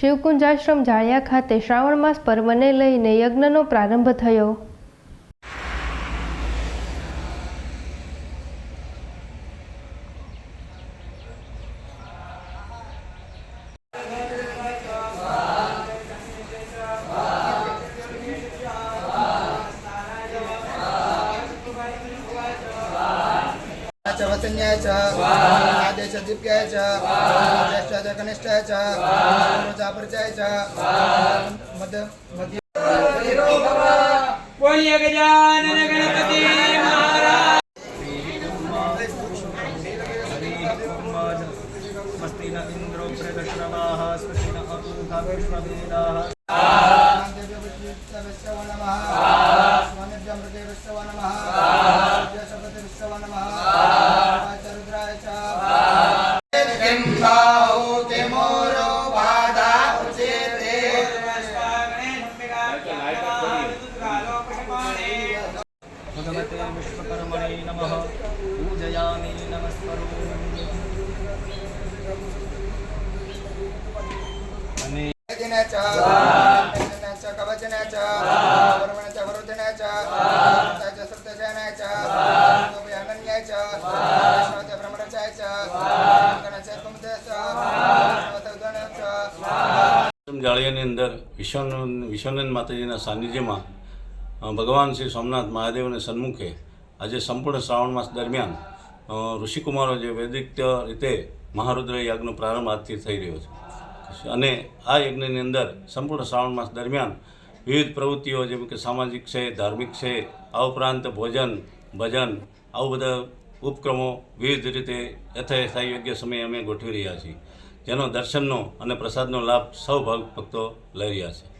શિવકુંજાશ્રમ જાળિયા ખાતે શ્રાવણ માસ પર્વને લઈને યજ્ઞનો પ્રારંભ થયો। वतन्याय च आदेश दीप्याय च ज्येष्ठाय च कनिष्ठाय च प्रजापरिचय च मध्य बोलिए गजानन गणपति महाराज। स्वस्ति न इंद्रो प्रदक्षिणाः स्वस्ति न अरुणा विश्ववेदाः भगवते विश्वकर्मणे नमः पूजयामि नमस्करोमि। જાળિયાની અંદર વિશ્વનંદ માતાજીના સાનિધ્યમાં ભગવાન શ્રી સોમનાથ મહાદેવને સન્મુખે આજે સંપૂર્ણ શ્રાવણ માસ દરમિયાન ઋષિકુમારો જે વૈદિક રીતે મહારુદ્ર યજ્ઞનો પ્રારંભ આજથી થઈ રહ્યો છે અને આ યજ્ઞની અંદર સંપૂર્ણ શ્રાવણ માસ દરમિયાન વિવિધ પ્રવૃત્તિઓ જેમ કે સામાજિક છે, ધાર્મિક છે, આ ઉપરાંત ભોજન ભજન આવું બધા ઉપક્રમો વિવિધ રીતે યથાયથાય યોગ્ય સમયે અમે ગોઠવી રહ્યા છીએ, જેનો દર્શનનો અને પ્રસાદનો લાભ સૌ ભક્તો લઈ રહ્યા છે।